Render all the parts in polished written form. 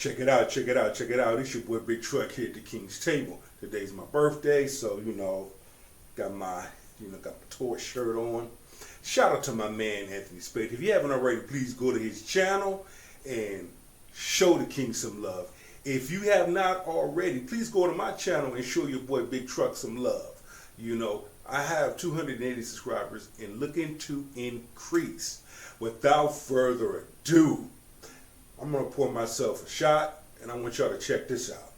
Check it out, check it out, check it out. It's your boy Big Truck here at the King's Table. Today's my birthday, so got my tour shirt on. Shout out to my man Anthony Spade. If you haven't already, please go to his channel and show the King some love. If you have not already, please go to my channel and show your boy Big Truck some love. I have 280 subscribers and looking to increase. Without further ado, I'm going to pour myself a shot, and I want y'all to check this out.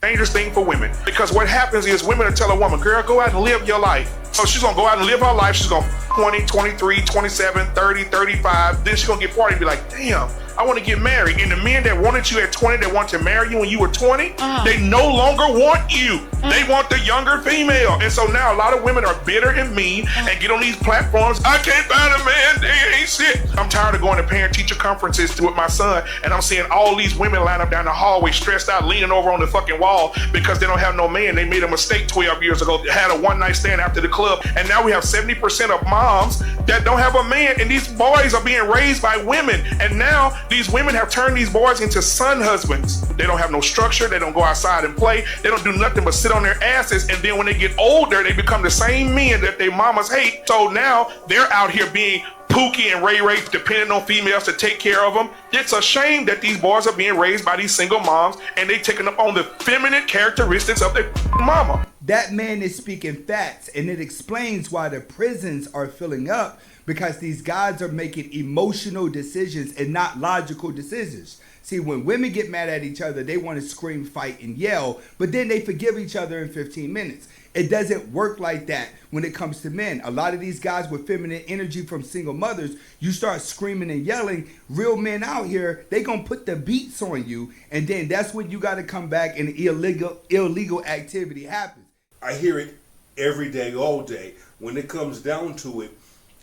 Dangerous thing for women, because what happens is women will tell a woman, girl, go out and live your life. So she's going to go out and live her life. She's going to 20, 23, 27, 30, 35. Then she's going to get 40 and be like, damn, I want to get married. And the men that wanted you at 20, that wanted to marry you when you were 20, they no longer want you. They want the younger female. And so now a lot of women are bitter and mean and get on these platforms. I can't find a man, they ain't shit. I'm tired of going to parent-teacher conferences with my son, and I'm seeing all these women line up down the hallway stressed out, leaning over on the fucking wall because they don't have no man. They made a mistake 12 years ago, had a one-night stand after the club, and now we have 70% of moms that don't have a man, and these boys are being raised by women. And now these women have turned these boys into son husbands. They don't have no structure. They don't go outside and play. They don't do nothing but sit on their asses. And then when they get older, they become the same men that their mamas hate. So now they're out here being Pookie and Ray Ray, depending on females to take care of them. It's a shame that these boys are being raised by these single moms, and they taking up on the feminine characteristics of their mama. That man is speaking facts, and it explains why the prisons are filling up, because these guys are making emotional decisions and not logical decisions. See, when women get mad at each other, they want to scream, fight, and yell, but then they forgive each other in 15 minutes. It doesn't work like that when it comes to men. A lot of these guys with feminine energy from single mothers, you start screaming and yelling, real men out here, they gonna put the beats on you, and then that's when you gotta come back and illegal activity happens. I hear it every day, all day. When it comes down to it,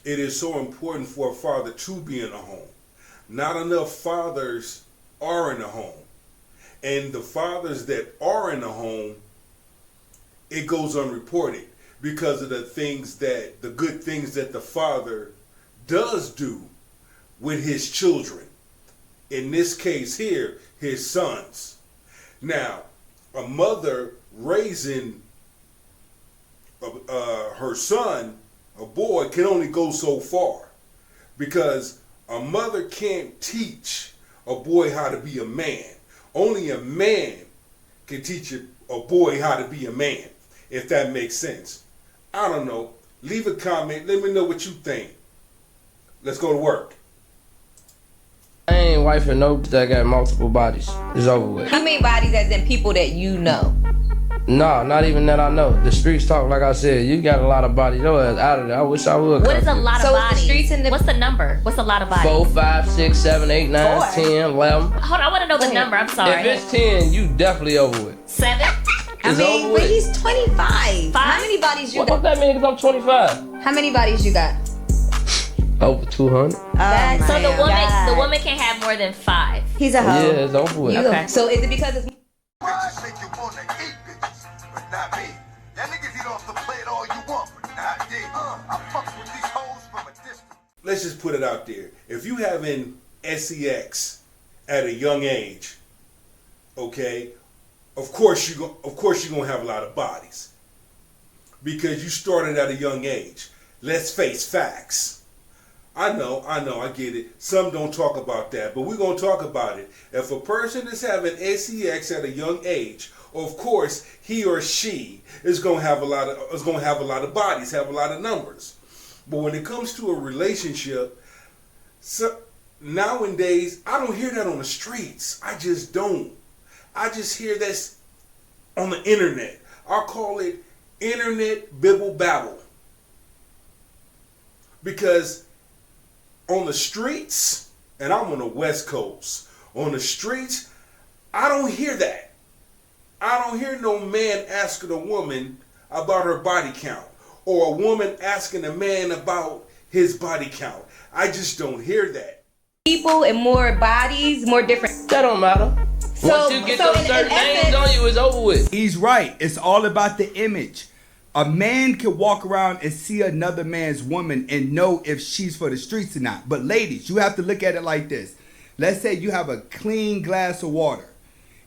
it is so important for a father to be in a home. Not enough fathers are in a home. And the fathers that are in a home, it goes unreported because of the good things that the father does do with his children. In this case here, his sons. Now, a mother raising her son, a boy, can only go so far, because a mother can't teach a boy how to be a man. Only a man can teach a boy how to be a man, if that makes sense. I don't know. Leave a comment. Let me know what you think. Let's go to work. I ain't wifing no that got multiple bodies. It's over with. How many bodies as in people that you know? No, not even that I know. The streets talk, like I said, you got a lot of bodies. Your ass out of there. I wish I would. What is a lot of So bodies? the streets and What's the number? What's a lot of bodies? 4, 5, 6, 7, 8, 9, 10, 11. Hold on, I want to know the number. I'm sorry. If it's 10, you definitely over with. 7? It's over but with. he's 25. Five? How many bodies you What got? that mean? Because I'm 25. How many bodies you got? Over 200. That's So my the God. woman can't have more than 5. He's a hoe. Yeah, it's over with. Okay. So is it because it's Bitches make you wanna eat bitches, but not me. Y'all niggas eat off the plate all you want, but not me. I fuck with these hoes from a distance. Let's just put it out there. If you having sex at a young age, okay, of course you're gonna have a lot of bodies, because you started at a young age. Let's face facts. I know, I get it. Some don't talk about that, but we're gonna talk about it. If a person is having sex at a young age, of course he or she is gonna have a lot of bodies, have a lot of numbers. But when it comes to a relationship, nowadays I don't hear that on the streets. I just don't. I just hear that on the internet. I'll call it internet bibble babble, because on the streets, and I'm on the West Coast, on the streets, I don't hear that. I don't hear no man asking a woman about her body count, or a woman asking a man about his body count. I just don't hear that. people and more bodies, more different? That don't matter. Once you get those certain names on you, it's over with. He's right. It's all about the image. A man can walk around and see another man's woman and know if she's for the streets or not. But ladies, you have to look at it like this. Let's say you have a clean glass of water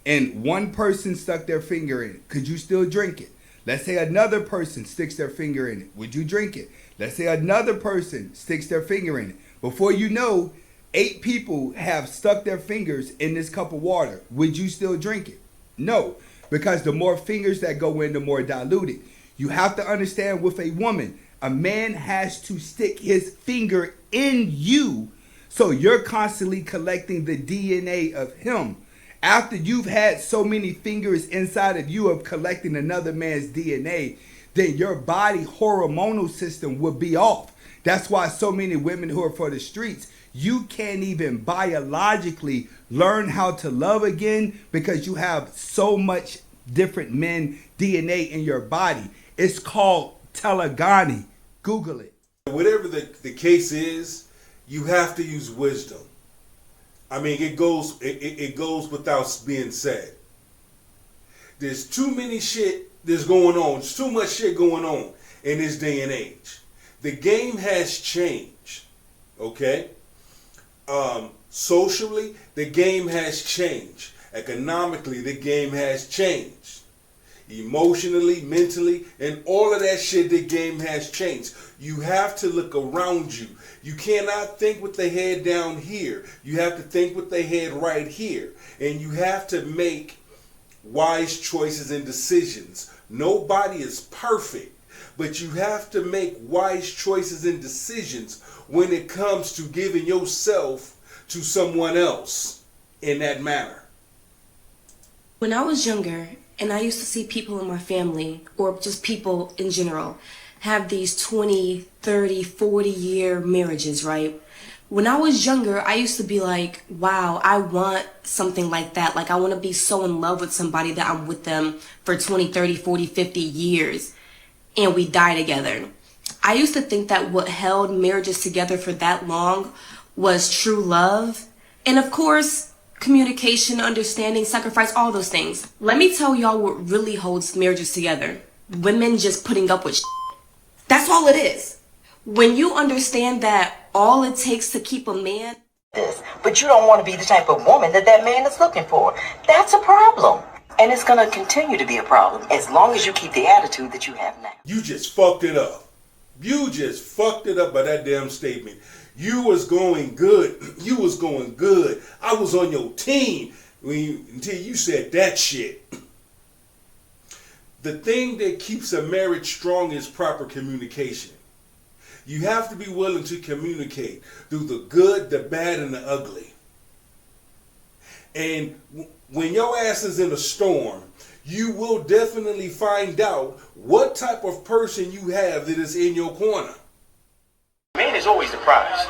and one person stuck their finger in it. Could you still drink it? Let's say another person sticks their finger in it. Would you drink it? Let's say another person sticks their finger in it. Before you know, 8 people have stuck their fingers in this cup of water. Would you still drink it? No, because the more fingers that go in, the more diluted. You have to understand, with a woman, a man has to stick his finger in you, so you're constantly collecting the DNA of him. After you've had so many fingers inside of you of collecting another man's DNA, then your body hormonal system will be off. That's why so many women who are for the streets, you can't even biologically learn how to love again because you have so much different men DNA in your body. It's called telegamy. Google it. Whatever the case is, you have to use wisdom. I mean, it goes without being said. There's too many shit that's going on. There's too much shit going on in this day and age. The game has changed, okay? Socially, the game has changed. Economically, the game has changed. Emotionally, mentally, and all of that shit, the game has changed. You have to look around you. You cannot think with the head down here. You have to think with the head right here. And you have to make wise choices and decisions. Nobody is perfect, but you have to make wise choices and decisions when it comes to giving yourself to someone else in that manner. When I was younger, and I used to see people in my family, or just people in general, have these 20, 30, 40-year marriages, right? When I was younger, I used to be like, wow, I want something like that. Like, I want to be so in love with somebody that I'm with them for 20, 30, 40, 50 years, and we die together. I used to think that what held marriages together for that long was true love. And of course, communication, understanding, sacrifice, all those things. Let me tell y'all what really holds marriages together. Women just putting up with shit. That's all it is. When you understand that all it takes to keep a man... But you don't want to be the type of woman that man is looking for. That's a problem. And it's going to continue to be a problem as long as you keep the attitude that you have now. You just fucked it up. You just fucked it up by that damn statement. You was going good. You was going good. I was on your team until you said that shit. The thing that keeps a marriage strong is proper communication. You have to be willing to communicate through the good, the bad, and the ugly. And when your ass is in a storm, you will definitely find out what type of person you have that is in your corner. Man is always the prize.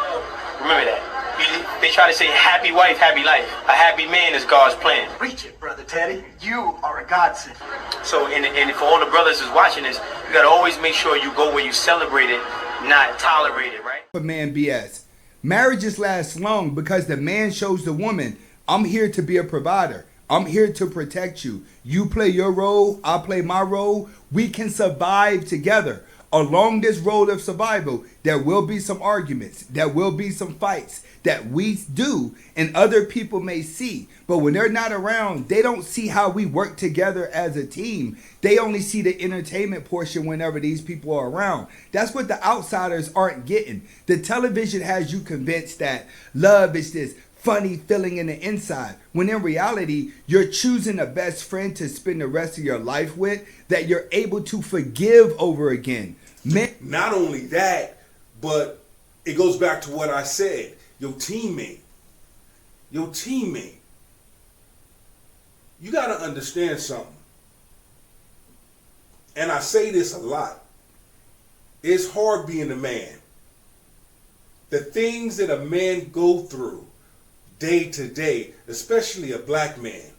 Remember that. They try to say happy wife, happy life. A happy man is God's plan. Preach it, Brother Teddy. You are a godsend. So, and for all the brothers who's watching this, you got to always make sure you go where you celebrate it, not tolerate it, right? For man BS. Marriages last long because the man shows the woman, I'm here to be a provider. I'm here to protect you. You play your role, I play my role. We can survive together. Along this road of survival, there will be some arguments, there will be some fights that we do and other people may see. But when they're not around, they don't see how we work together as a team. They only see the entertainment portion whenever these people are around. That's what the outsiders aren't getting. The television has you convinced that love is this funny feeling in the inside, when in reality, you're choosing a best friend to spend the rest of your life with that you're able to forgive over again. Not only that, but it goes back to what I said. Your teammate. You got to understand something. And I say this a lot. It's hard being a man. The things that a man go through day to day, especially a black man,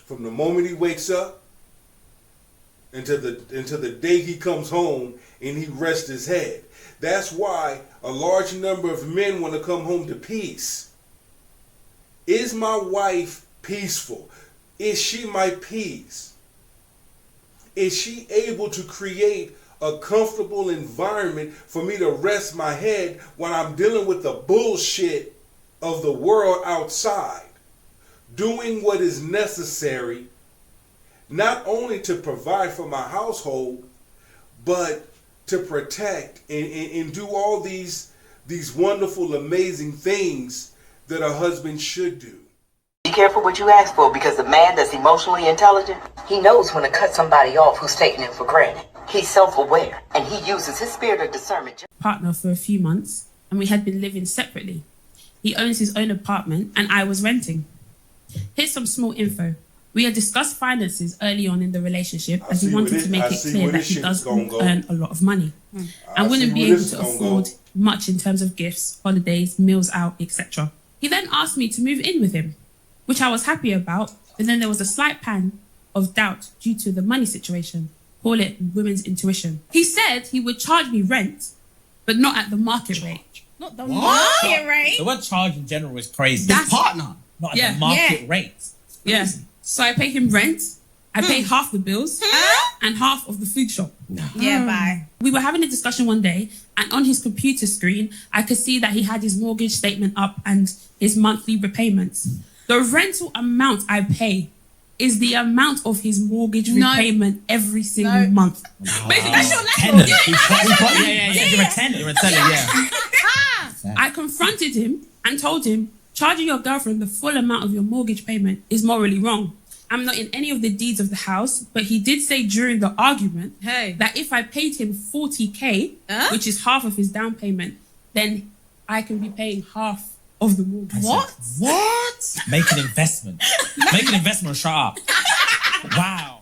from the moment he wakes up until the day he comes home and he rests his head. That's why a large number of men want to come home to peace. Is my wife peaceful? Is she my peace? Is she able to create a comfortable environment for me to rest my head when I'm dealing with the bullshit of the world outside, doing what is necessary, not only to provide for my household, but to protect and do all these wonderful, amazing things that a husband should do. Be careful what you ask for, because the man that's emotionally intelligent, he knows when to cut somebody off who's taking him for granted. He's self-aware, and he uses his spirit of discernment. Partner for a few months, and we had been living separately. He owns his own apartment, and I was renting. Here's some small info. We had discussed finances early on in the relationship, as he wanted to make it clear that he does earn a lot of money and wouldn't be able to afford much in terms of gifts, holidays, meals out, etc. He then asked me to move in with him, which I was happy about, but then there was a slight pan of doubt due to the money situation. Call it women's intuition. He said he would charge me rent, but not at the market rate. Not the market rate? The word charge in general is crazy. That's partner. Not at the market rate. Yeah. So I pay him rent, I pay half the bills, and half of the food shop. Yeah, bye. We were having a discussion one day, and on his computer screen, I could see that he had his mortgage statement up and his monthly repayments. The rental amount I pay is the amount of his mortgage repayment every single month. Basically, that's your tenant. You're a tenant. You're a tenant, yeah. I confronted him and told him, charging your girlfriend the full amount of your mortgage payment is morally wrong. I'm not in any of the deeds of the house, but he did say during the argument that if I paid him 40K, which is half of his down payment, then I can be paying half of the mortgage. What? Make an investment. Make an investment. Shut up. Wow.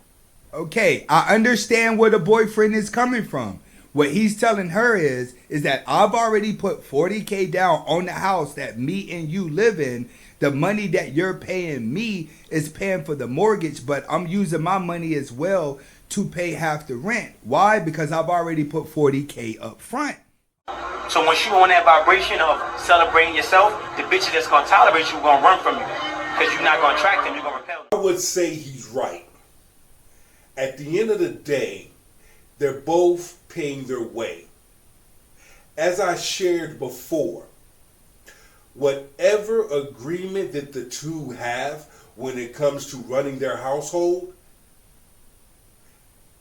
Okay, I understand where the boyfriend is coming from. What he's telling her is that I've already put 40K down on the house that me and you live in. The money that you're paying me is paying for the mortgage, but I'm using my money as well to pay half the rent. Why? Because I've already put 40K up front. So once you on that vibration of celebrating yourself, the bitches that's gonna tolerate you gonna run from you, because you're not gonna attract them, you're gonna repel them. I would say he's right. At the end of the day, they're both paying their way. As I shared before, whatever agreement that the two have when it comes to running their household,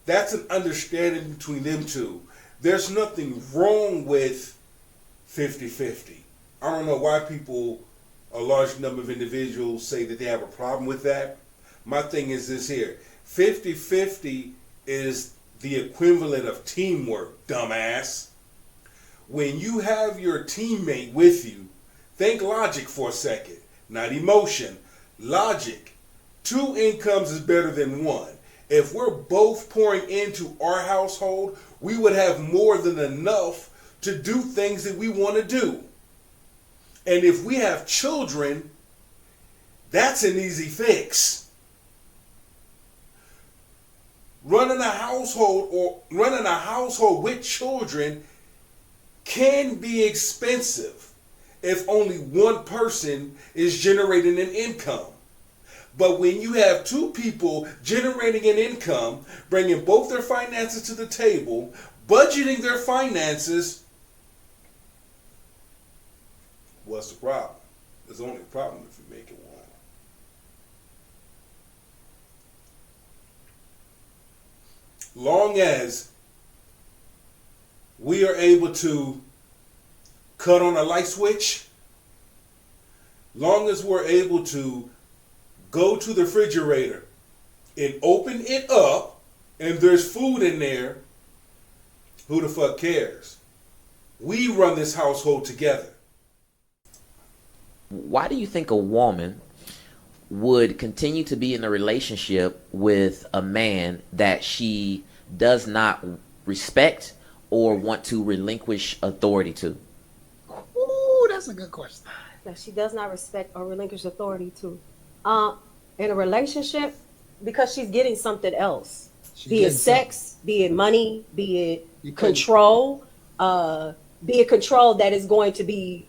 that's an understanding between them two. There's nothing wrong with 50-50. I don't know why a large number of individuals say that they have a problem with that. My thing is this here. 50-50 is the equivalent of teamwork, dumbass. When you have your teammate with you, think logic for a second, not emotion. Logic. 2 incomes is better than 1. If we're both pouring into our household, we would have more than enough to do things that we want to do. And if we have children, that's an easy fix. Running a household with children can be expensive if only one person is generating an income. But when you have 2 people generating an income, bringing both their finances to the table, budgeting their finances, what's the problem? There's only a problem if you make it one. Long as we are able to cut on a light switch, long as we're able to go to the refrigerator and open it up and there's food in there, who the fuck cares? We run this household together. Why do you think a woman would continue to be in a relationship with a man that she does not respect or want to relinquish authority to? Ooh, that's a good question. That she does not respect or relinquish authority to. In a relationship, because she's getting something else. Be it sex, be it money, be it control, be it control that is going to be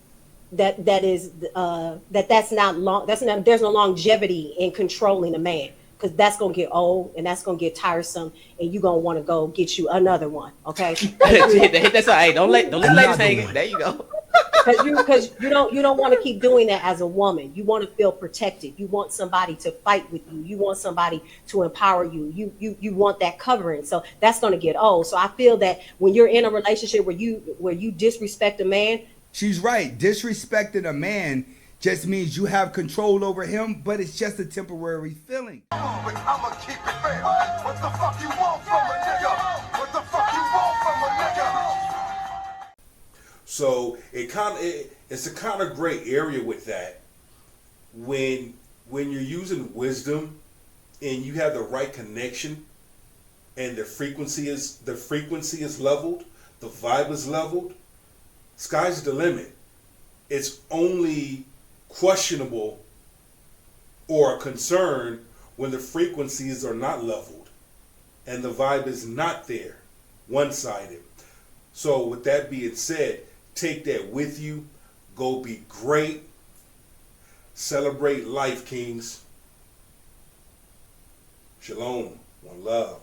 that's not long, there's no longevity in controlling a man, because that's gonna get old and that's gonna get tiresome and you're gonna want to go get you another one. Okay. That's all right. Don't let ladies hang it. There you go. because you don't want to keep doing that as a woman. You want to feel protected. You want somebody to fight with you. You want somebody to empower you. You want that covering. So that's going to get old. So I feel that when you're in a relationship where you disrespect a man, she's right. Disrespecting a man just means you have control over him, but it's just a temporary feeling. But I'ma keep it fair. What the fuck you want from a nigga? What the fuck you want from a nigga? So it's a kind of gray area with that. When you're using wisdom and you have the right connection and the frequency is leveled, the vibe is leveled, sky's the limit. It's only questionable or a concern when the frequencies are not leveled and the vibe is not there, one-sided. So with that being said, take that with you. Go be great. Celebrate life, kings. Shalom. One love.